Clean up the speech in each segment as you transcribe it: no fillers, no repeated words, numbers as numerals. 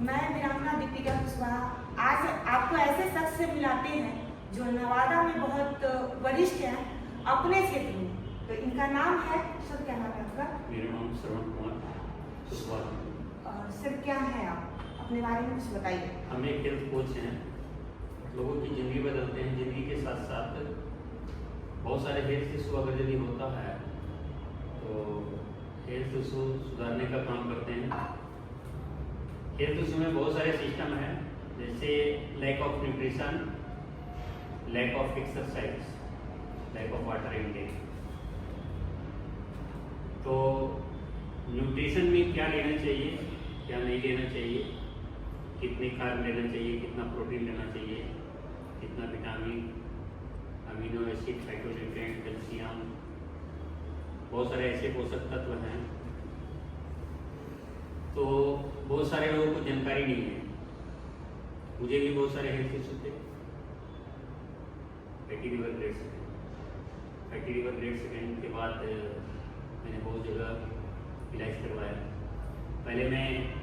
मैं वीरांगना दीपिका कुशवाहा आज आपको ऐसे शख्स से मिलाते हैं जो नवादा में बहुत वरिष्ठ हैं अपने क्षेत्र में। तो इनका नाम है, सर क्या नाम है आपका? मेरा नाम श्रवण कुमार कुशवाहा। और सर क्या है आप अपने बारे में कुछ बताइए। हम एक हेल्थ कोच हैं, लोगों की ज़िंदगी बदलते हैं। ज़िंदगी के साथ साथ बहुत सारे हेल्थ इशू अगर यदि होता है तो हेल्थ इशू सुधारने का काम करते हैं। हेल्थ इशू में बहुत सारे सिस्टम हैं, जैसे lack of nutrition, lack of exercise, lack of water intake. तो न्यूट्रिशन में क्या लेना चाहिए, क्या नहीं लेना चाहिए, कितने कार्ब लेना चाहिए, कितना प्रोटीन लेना चाहिए, कितना vitamin, amino acid, phytonutrient, calcium, बहुत सारे ऐसे पोषक तत्व हैं। तो बहुत सारे लोगों को जानकारी नहीं है। मुझे भी बहुत सारे हेल्थ इशू थे। Fatty liver grade second, fatty liver grade second के बाद मैंने बहुत जगह इलाज करवाया। पहले मैं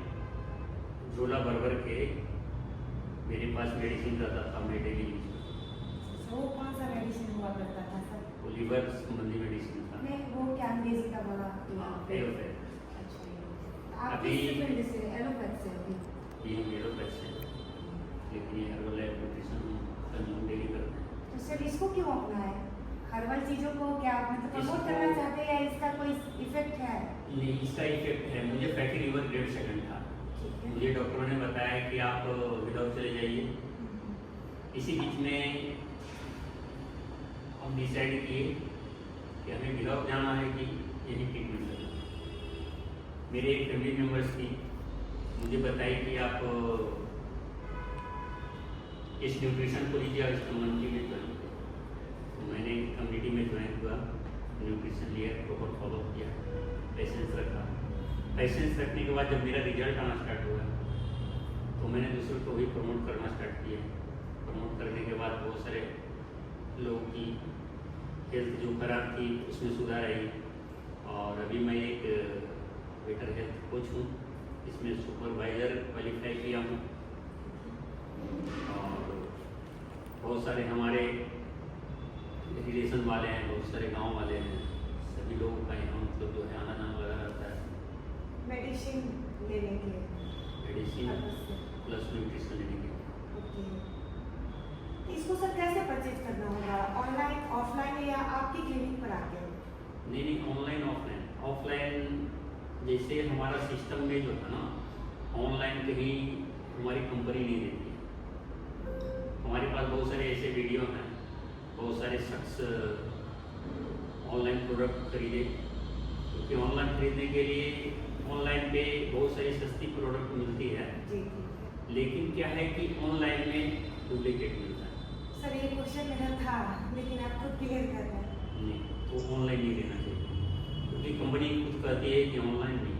झोला भर के मेरे पास मेडिसिन रहता था, मैं डेली यूज करता। वो कौन सा मेडिसिन हुआ करता था सर? वो लिवर संबंधी मेडिसिन था। नहीं, वो क्या अंग्रेजी का बोला? एलोपैथ। आप अभी फील्ड से एलोपैथ से अभी? ये एलोपैथ से, लेकिन ये हर्बल न्यूट्रिशन कंज्यूम डेली करते हैं। तो सर इसको क्यों अपनाए? हर्बल चीज़ों को क्या मतलब प्रमोट इसको- करना चाहते हैं या इसका कोई इफेक्ट है? नहीं, इसका इफेक्ट है। मुझे फैटी लिवर ग्रेड सेकेंड था। ठीक है। मुझे डॉक्टरों ने बताया कि आप विदाउट चले जाइए। इसी बीच में हम डिसाइड किए कि हमें विदाउट जाना है कि यही ट्रीटमेंट करना है। मेरे एक फैमिली मेम्बर्स की मुझे बताई कि आप इस न्यूट्रिशन को लीजिए, आप इस कम्युनिटी में ज्वाइन करें। तो मैंने कम्युनिटी में ज्वाइन हुआ, न्यूट्रिशन लिया, प्रॉपर फॉलो किया, पेशेंस रखा। पेशेंस रखने के बाद जब मेरा रिजल्ट आना स्टार्ट हुआ तो मैंने दूसरों को भी प्रमोट करना स्टार्ट किया। प्रमोट करने के बाद बहुत सारे लोगों की हेल्थ जो खराब थी उसमें सुधार आई। और अभी मैं एक बेटर हेल्थ कोच हूँ, इसमें सुपरवाइज़र क्वालिफाई किया हूँ। और बहुत सारे हमारे रिलेशन वाले हैं, बहुत सारे गांव वाले हैं, सभी लोगों का यहाँ मतलब जो है आना जाना लगा रहता है। मेडिसिन लेने के लिए? मेडिसिन प्लस न्यूट्रिशन लेने के। ओके। इसको सर कैसे परचेज करना होगा? ऑनलाइन, ऑफलाइन या आपकी क्लिनिक पर आके? नहीं, ऑनलाइन ऑफलाइन। ऑफलाइन जैसे हमारा सिस्टम में जो है ना, ऑनलाइन कहीं हमारी कंपनी नहीं देती है। हमारे पास बहुत सारे ऐसे वीडियो हैं, बहुत सारे शख्स ऑनलाइन प्रोडक्ट खरीदे, क्योंकि ऑनलाइन खरीदने के लिए ऑनलाइन पे बहुत सारी सस्ती प्रोडक्ट मिलती है। जी। लेकिन क्या है कि ऑनलाइन में डुप्लीकेट मिलता है। सर ये क्वेश्चन मेरा था लेकिन आप खुद क्लियर कर रहे हैं। नहीं, तो ऑनलाइन नहीं लेना चाहिए, क्योंकि कंपनी खुद कहती है कि ऑनलाइन नहीं।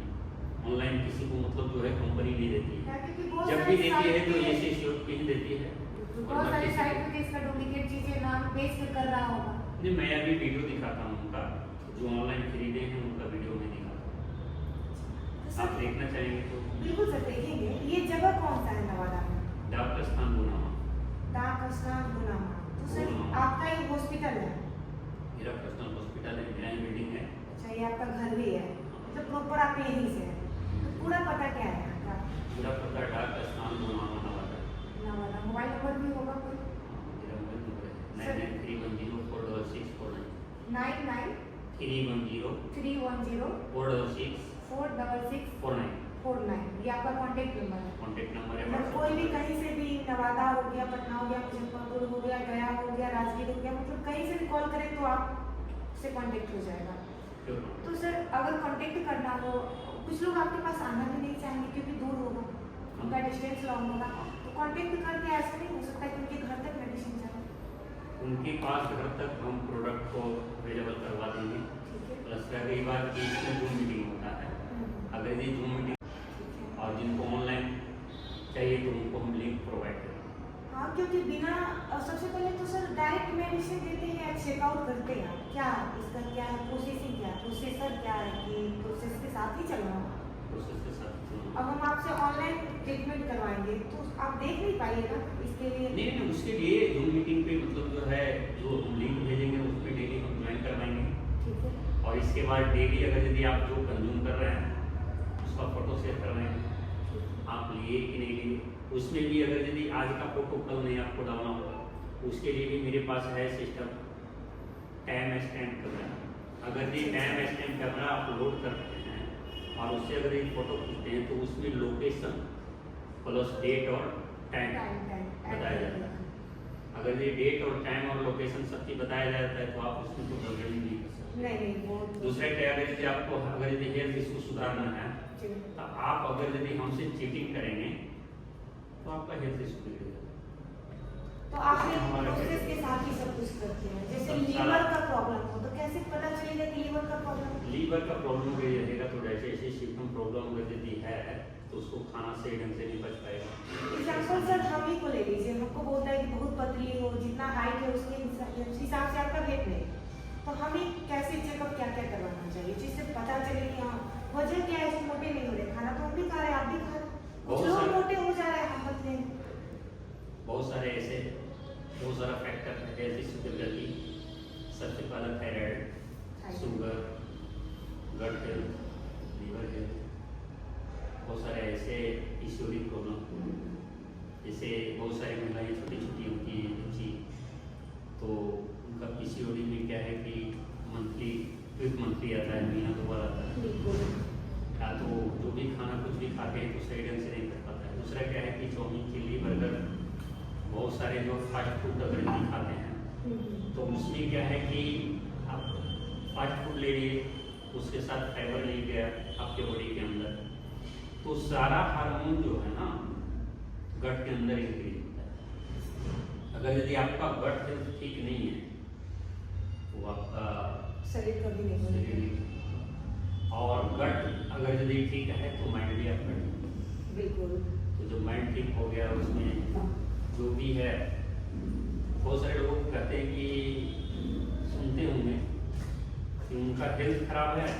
ऑनलाइन किसी को मतलब जो है कंपनी नहीं देती है। क्योंकि बहुत जब सारी भी देती है तो साइट पे- ऐसे श्योर ही देती है। बहुत सारी साइट पे इसका डुप्लीकेट चीजें नाम बेच के कर रहा होगा। नहीं, मैं अभी वीडियो दिखाता हूँ उनका, जो ऑनलाइन खरीदे हैं उनका वीडियो में दिखाता तो हूँ। आप देखना चाहेंगे तो बिल्कुल सर देखेंगे। ये जगह कौन सा है नवादा में? डॉक्टर स्थान गुनामा। डाक स्थान गुनामा। तो सर आपका ये हॉस्पिटल है? मेरा पर्सनल हॉस्पिटल है, मेरा ही बिल्डिंग है। अच्छा, ये आपका घर भी है? तो प्रॉपर आप यहीं से हैं? तो पूरा पता क्या है आपका? पूरा पता डॉक्टर स्थान गुनामा नवादा। नवादा। मोबाइल नंबर भी होगा कोई? मेरा मोबाइल नंबर है 9931046649। 9931046649। 9931046649। ये आपका कॉन्टेक्ट नंबर है? कॉन्टेक्ट नंबर है। मतलब कोई भी कहीं से भी नवादा हो गया, पटना हो गया, मुजफ्फरपुर हो गया, गया हो गया, राजगीर हो गया, मतलब कहीं से भी कॉल करें तो आप से कांटेक्ट हो जाएगा। तो सर अगर कांटेक्ट करना हो, कुछ लोग आपके पास आना भी नहीं चाहेंगे क्योंकि दूर होगा, उनका डिस्टेंस लॉन्ग होगा, तो कांटेक्ट करके ऐसा नहीं हो सकता कि उनके घर तक मेडिसिन जाए? उनके पास घर तक हम प्रोडक्ट को अवेलेबल करवा देंगे। ठीक है। प्लस रही बात कि इसमें जूम मीटिंग होता है। अगर ये जूम मीटिंग और जिनको ऑनलाइन चाहिए तो उनको हम लिंक प्रोवाइड करेंगे। हाँ, क्योंकि बिना सबसे पहले तो सर डायरेक्ट मेडिसिन देते हैं या चेकआउट करते हैं? क्या इसका क्या है प्रोसेसिंग, क्या है प्रोसेसर, क्या है कि प्रोसेस के साथ ही चलना होगा? प्रोसेस के साथ अब हम आपसे ऑनलाइन ट्रीटमेंट करवाएंगे तो आप देख नहीं पाइएगा इसके लिए? नहीं, उसके लिए जूम मीटिंग पे मतलब जो है जो लिंक भेजेंगे उस पर डेली हम ज्वाइन करवाएंगे। ठीक है। और इसके बाद डेली अगर यदि आप जो कंज्यूम कर रहे हैं उसका फोटो शेयर करवाएंगे, आप लिए कि नहीं लिए। उसमें भी अगर यदि आज का फोटो कल नहीं आपको डालना होगा, उसके लिए भी मेरे पास है सिस्टम टाइम स्टैम्प कैमरा। अगर ये टाइम स्टैम्प कैमरा आप लोड करते हैं और उससे अगर ये फोटो खींचते हैं तो उसमें लोकेशन प्लस डेट और टाइम बताया जाता है। अगर ये डेट और टाइम और लोकेशन सब चीज बताया जाता है तो आप उसमें तो गड़बड़ी नहीं कर सकते। नहीं वो दूसरा क्या है, यदि आपको अगर यदि हेल्थ इशू सुधारना है तो आप अगर यदि हमसे चीटिंग करेंगे तो आपका हेल्थ इशू बिगड़ेगा। तो आप ये प्रोसेस के साथ ही सब कुछ करते हैं। जैसे लीवर का प्रॉब्लम हो तो कैसे पता चलेगा कि लीवर का प्रॉब्लम? लीवर का प्रॉब्लम अगर रहेगा तो डाइजेस्टिव सिस्टम प्रॉब्लम अगर यदि है तो उसको खाना सही ढंग से नहीं पच पाएगा। एग्जाम्पल सर हम ही को ले लीजिए, हमको बोलता है कि बहुत पतली हो, जितना हाइट है उसके हिसाब से आपका वेट नहीं, तो हमें कैसे चेकअप क्या क्या करवाना चाहिए जिससे पता चले कि हाँ वजह क्या है, जो मोटे नहीं हो रहे। खाना तो हम भी खा रहे हैं, आप भी खा रहे हैं, कुछ लोग मोटे हो जा रहे हैं, हम पतले हैं। बहुत सारे ऐसे बहुत सारा फैक्टर है हेल्थ इशू के प्रति। सबसे पहला thyroid, sugar, blood health, liver health, बहुत सारे ऐसे पीसीओडी प्रॉब्लम, जैसे बहुत सारी महिलाएं छोटी छोटी होती हैं बच्ची, तो उनका पीसीओडी में क्या है कि मंथली मंथली आता है, महीना 2 बार आता है। या तो जो भी खाना कुछ भी खाते हैं तो सही ढंग से नहीं कर पाता है। दूसरा क्या है कि चाउमीन, चिल्ली, बर्गर, बहुत सारे जो फास्ट फूड अगर नहीं खाते हैं तो उसमें क्या है कि आप फास्ट फूड ले लिए, उसके साथ फाइबर ले गया आपके बॉडी के अंदर, तो सारा हार्मोन जो है ना गट के अंदर इंक्रीज होता है। अगर यदि आपका गट हेल्थ ठीक नहीं है तो आपका शरीर कभी नहीं बनेगा। और गट अगर यदि ठीक है तो माइंड भी आपका ठीक है। बिल्कुल। तो जो माइंड ठीक हो गया उसमें जो भी है, बहुत सारे लोग कहते हैं कि सुनते होंगे कि उनका हेल्थ खराब है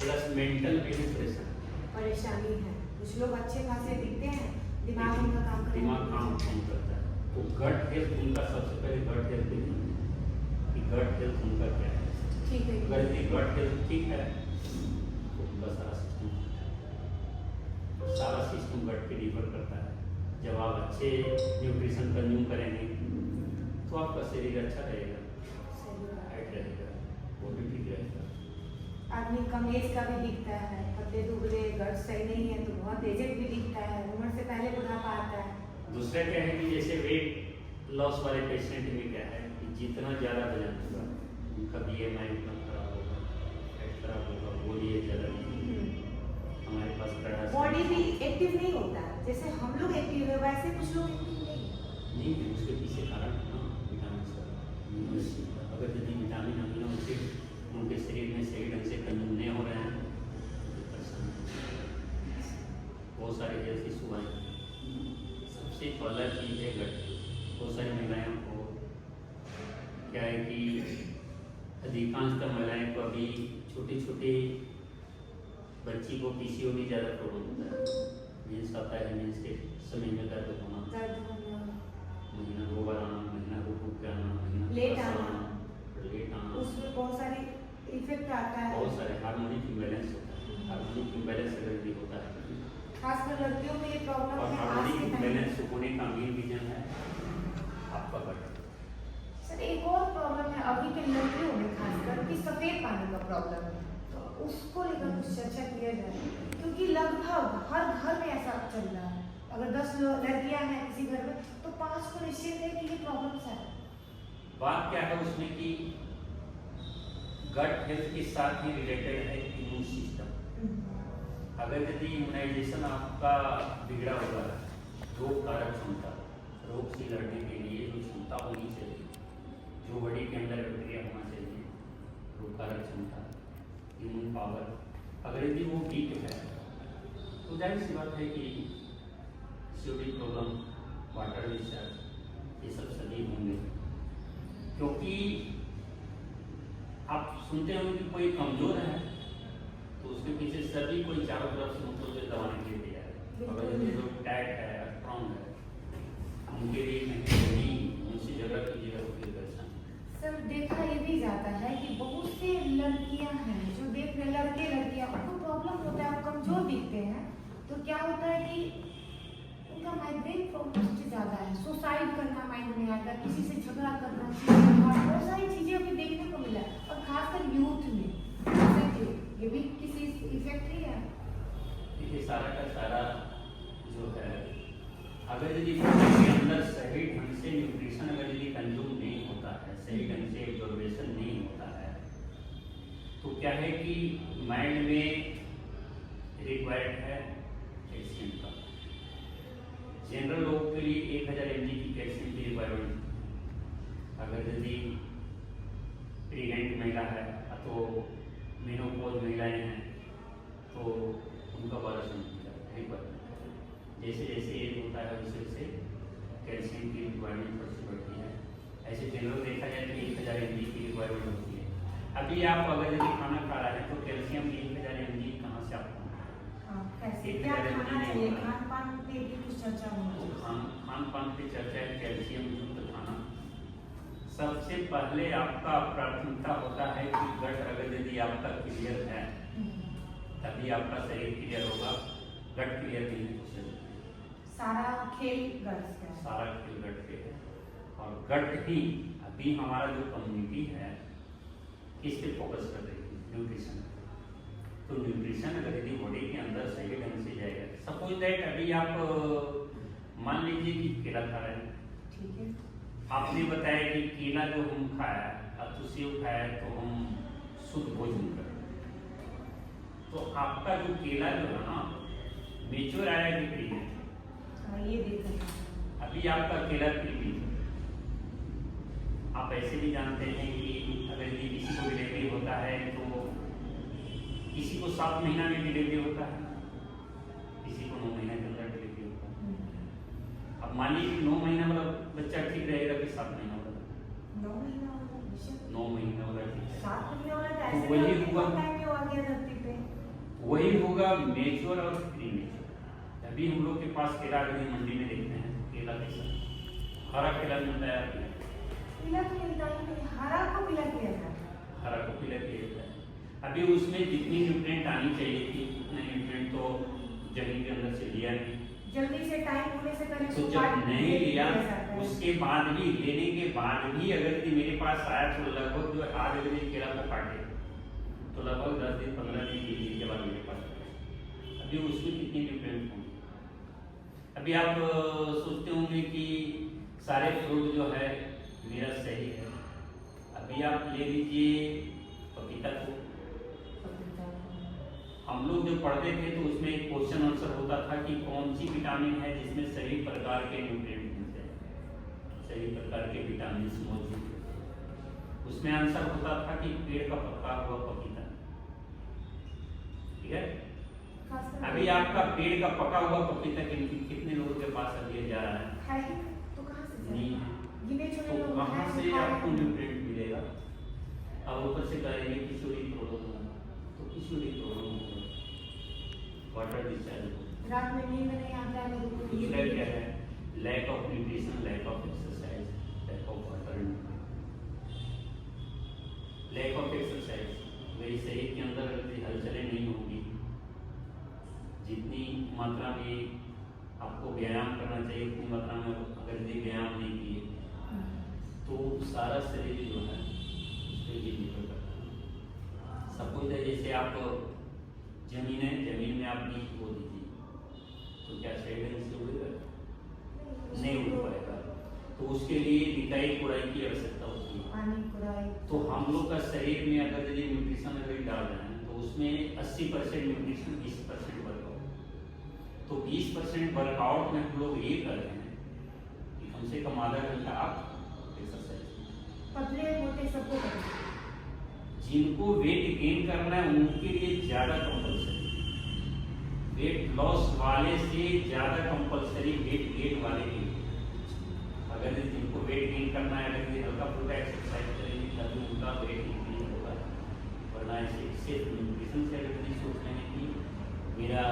प्लस मेंटल भी डिप्रेशन परेशानी है। कुछ लोग अच्छे खासे दिखते हैं, दिमाग उनका काम करता है, दिमाग काम नहीं करता है। तो गट हेल्थ उनका सबसे पहले गट हेल्थ देखिए कि गट हेल्थ उनका क्या है। ठीक है। अगर यदि गट हेल्थ ठीक है तो उनका सारा सिस्टम गट पे निर्भर करता है। जब आप अच्छे न्यूट्रिशन कंज्यूम करेंगे तो आपका शरीर अच्छा रहेगा, हाइट रहेगा, बॉडी ठीक रहेगा। आदमी कम एज का भी दिखता है, पतले दुबले, गट सही नहीं है तो बहुत एजेड भी दिखता है, उम्र से पहले बुढ़ापा आता है। दूसरा क्या है कि जैसे वेट लॉस वाले पेशेंट में क्या है कि जितना ज़्यादा वजन होगा उनका BMI उतना खराब होगा, फैट खराब होगा, बॉडी ज़्यादा हमारे पास बॉडी भी एक्टिव नहीं होता है। जैसे हम लोग एक्टिव है वैसे कुछ लोग एक्टिव नहीं है। उसके पीछे कारण है ना विटामिन का। अगर यदि विटामिन अमीनो एसिड उनके शरीर में सही ढंग से कंज्यूम नहीं हो रहे हैं तो परेशान, बहुत सारे हेल्थ इशू आए। सबसे पहला चीज़ है गट। बहुत सारी महिलाओं को क्या है कि अधिकांशतः महिलाएं को अभी छोटी छोटी बच्ची को पीसीओडी ज़्यादा प्रॉब्लम होता है। मेंस आता है, मेंस के समय में दर्द होना, महीना 2 बार आना, महीना रुक के आना, महीना लेट आना, उसमें बहुत सारे इफेक्ट आता है। बहुत सारे हार्मोनिक इम्बैलेंस होता है। हार्मोनिक इम्बैलेंस अगर भी होता है, खासकर लड़कियों में ये प्रॉब्लम और है। हार्मोनिक इम्बैलेंस होने का मेन रीजन है आपका गट। सर एक और प्रॉब्लम है अभी के लड़कियों में खासकर कि सफेद पानी का प्रॉब्लम है, तो उसको लेकर कुछ चर्चा किया जाए, क्योंकि लगभग हर घर में ऐसा चल रहा है। अगर 10 लड़कियां हैं किसी घर में तो 5 को निश्चित है कि ये प्रॉब्लम है। बात क्या है उसमें कि गट हेल्थ के साथ ही रिलेटेड है इम्यून सिस्टम। अगर यदि इम्यूनाइजेशन आपका बिगड़ा हुआ है, रोग कारक क्षमता, रोग से लड़ने के लिए जो क्षमता होनी चाहिए, जो बॉडी के अंदर बैक्टीरिया होना चाहिए, रोग कारक क्षमता, इम्यून पावर, अगर यदि वो वीक है तो जाहिर सी बात है कि पीसीओडी प्रॉब्लम, वाटर डिस्चार्ज, ये सब सभी होंगे। क्योंकि आप सुनते होंगे कि कोई कमजोर है तो उसके पीछे सभी कोई चारों तरफ से मतलब दबाने के लिए तैयार है। अगर फैट है, स्ट्रॉन्ग है, उनके लिए कहीं उनसे झगड़ा कीजिएगा तो फिर कैसा? सर देखा ये भी जाता है कि बहुत से लड़कियां हैं जो देख रहे लड़के लड़कियां उनको प्रॉब्लम होता है, कमजोर दिखते हैं, तो क्या होता है कि उनका माइग्रेन प्रॉब्लम सबसे ज्यादा है, सुसाइड करना माइंड में आता है, किसी से झगड़ा करना, बहुत सारी चीजें अभी देखने को मिला है, और खासकर यूथ में ये भी किसी इफेक्ट ही है। देखिए सारा का सारा जो है, अगर यदि बॉडी के अंदर सही ढंग से न्यूट्रिशन अगर यदि कंज्यूम नहीं होता है, सही ढंग से एब्जॉर्बेशन नहीं होता है, तो क्या है कि माइंड में रिक्वायर्ड है कैल्शियम का। जनरल लोगों के लिए 1000 mg की कैल्शियम की रिक्वायरमेंट, अगर यदि प्रेग्नेंट महिला है तो मेनोपॉज महिलाएं हैं तो उनका 1200 mg रिक्वायरमेंट। जैसे जैसे एज होता है वैसे वैसे कैल्शियम की रिक्वायरमेंट बढ़ती बढ़ती है। ऐसे जनरल देखा जाए तो 1000 mg की रिक्वायरमेंट होती है। अभी आप अगर यदि खाना खा रहे हैं तो कैल्शियम 1000 mg कहाँ से आपको? क्या खाना चाहिए, खान पान पे भी कुछ चर्चा होनी चाहिए। खान पान पे चर्चा है, कैल्शियम युक्त खाना। सबसे पहले आपका प्राथमिकता होता है कि गट अगर यदि आपका क्लियर है तभी आपका शरीर क्लियर होगा। गट क्लियर नहीं है सारा खेल गट से है। सारा खेल गट पे है, और गट ही अभी हमारा जो कम्युनिटी है किस पे फोकस कर रही है? न्यूट्रिशन। तो न्यूट्रिशन अगर यदि बॉडी के अंदर सही ढंग से जाएगा, सपोज दैट अभी आप मान लीजिए कि केला खा रहे हैं, ठीक है, आपने बताया कि केला जो हम खाया अब तो सेव खाया तो हम शुद्ध भोजन करें, तो आपका जो केला जो है ना मेच्योर आया कि प्री है? ये देखो अभी आपका केला प्री। आप ऐसे भी जानते हैं कि अगर यदि किसी को डिलीवरी होता है तो किसी को 7 महीना में डिलीवरी होता है, किसी को 9 महीना के अंदर डिलीवरी होता है। अब मान लीजिए 9 महीना वाला बच्चा ठीक रहेगा कि 7 महीना वाला? 9 महीना वाला 9 महीना वाला ठीक है। 7 महीना वाला तो वही हुआ, धरती पे वही होगा मेच्योर और प्री मेच्योर। अभी हम लोग के पास केला अगर मंडी में देखते हैं, केला कैसा हरा केला मिलता है, पीला तो मिलता ही नहीं, हरा को पीला किया जाता है। हरा को पीला किया जाता है। अभी उसमें जितनी न्यूट्रिएंट आनी चाहिए थी उतने न्यूट्रिएंट तो जमीन के अंदर से लिया नहीं, जल्दी से टाइम होने से पहले तो जब नहीं लिया उसके बाद भी, लेने के बाद भी अगर यदि मेरे पास आया तो लगभग जो आज अगर केला को काटे तो लगभग 10 दिन 15 दिन के बाद मेरे पास अभी उसमें कितनी न्यूट्रिएंट होंगे? अभी आप सोचते होंगे कि सारे फ्रूट जो है मेरा सही है। अभी आप ले लीजिए पपीता को, हम लोग जब पढ़ते थे तो उसमें एक क्वेश्चन आंसर होता था कि कौन सी विटामिन है जिसमें सभी प्रकार के न्यूट्रिएंट मिलते हैं, सभी प्रकार के विटामिन मौजूद हैं। उसमें आंसर होता था कि पेड़ का पका हुआ पपीता। ठीक है, अभी आपका पेड़ का पका हुआ पपीता कितने लोगों के पास अभी जा रहा है? तो कहाँ से नहीं है, तो कहाँ से आपको न्यूट्रिएंट मिलेगा? अब ऊपर से कहेंगे किशोरी प्रॉब्लम, तो किशोरी प्रॉब्लम वाटर डिस्चार्ज, रात में नींद नहीं आता है। दूसरा क्या है? Lack of nutrition, lack of exercise, lack of water, lack of exercise. मेरी शरीर के अंदर हलचलें नहीं होंगी, जितनी मात्रा में आपको व्यायाम करना चाहिए उतनी मात्रा में अगर यदि व्यायाम नहीं किए तो सारा शरीर जो है उस पर ये निर्भर करता है। सपोज है जैसे आप जमीन है, जमीन में आप बीज बो दीजिए तो क्या सही ढंग से उगेगा? नहीं उग पाएगा, तो उसके लिए निकाई कुड़ाई की आवश्यकता होती है, पानी कुड़ाई। तो हम लोग का शरीर में अगर यदि न्यूट्रिशन अगर डाल रहे हैं तो उसमें 80% न्यूट्रिशन, 20% वर्कआउट। तो 20% वर्कआउट में हम लोग ये कर रहे हैं कि कम से कम आधा घंटा आप एक्सरसाइज, पतले मोटे सबको करना। जिनको वेट गेन करना है उनके लिए ज्यादा कंपलसरी, वेट लॉस वाले से ज्यादा कंपलसरी वेट गेन वाले के लिए। अगर जिनको वेट गेन करना है, अगर हल्का फुल्का एक्सरसाइज करेंगे तभी उनका वेट इंक्रीज होगा, वरना ऐसे सिर्फ न्यूट्रिशन से अगर नहीं सोच रहे हैं कि मेरा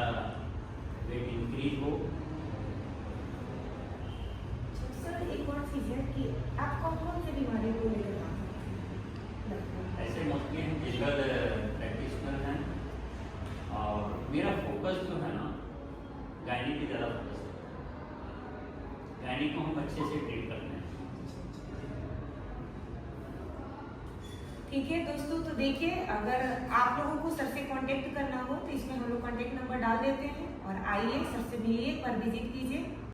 वेट इंक्रीज हो कौन सी है कि आप कौन से बीमारी को लेकर काम करते हैं? ऐसे मोस्टली हम जनरल प्रैक्टिशनर हैं और मेरा फोकस जो है ना गायनी पे ज़्यादा फोकस है। गायनी को हम अच्छे से ट्रीट करते हैं। ठीक है दोस्तों, तो देखिए अगर आप लोगों को सर से कांटेक्ट करना हो तो इसमें हम लोग कांटेक्ट नंबर डाल देते हैं और आइए सर से मिलिए, एक बार विजिट कीजिए।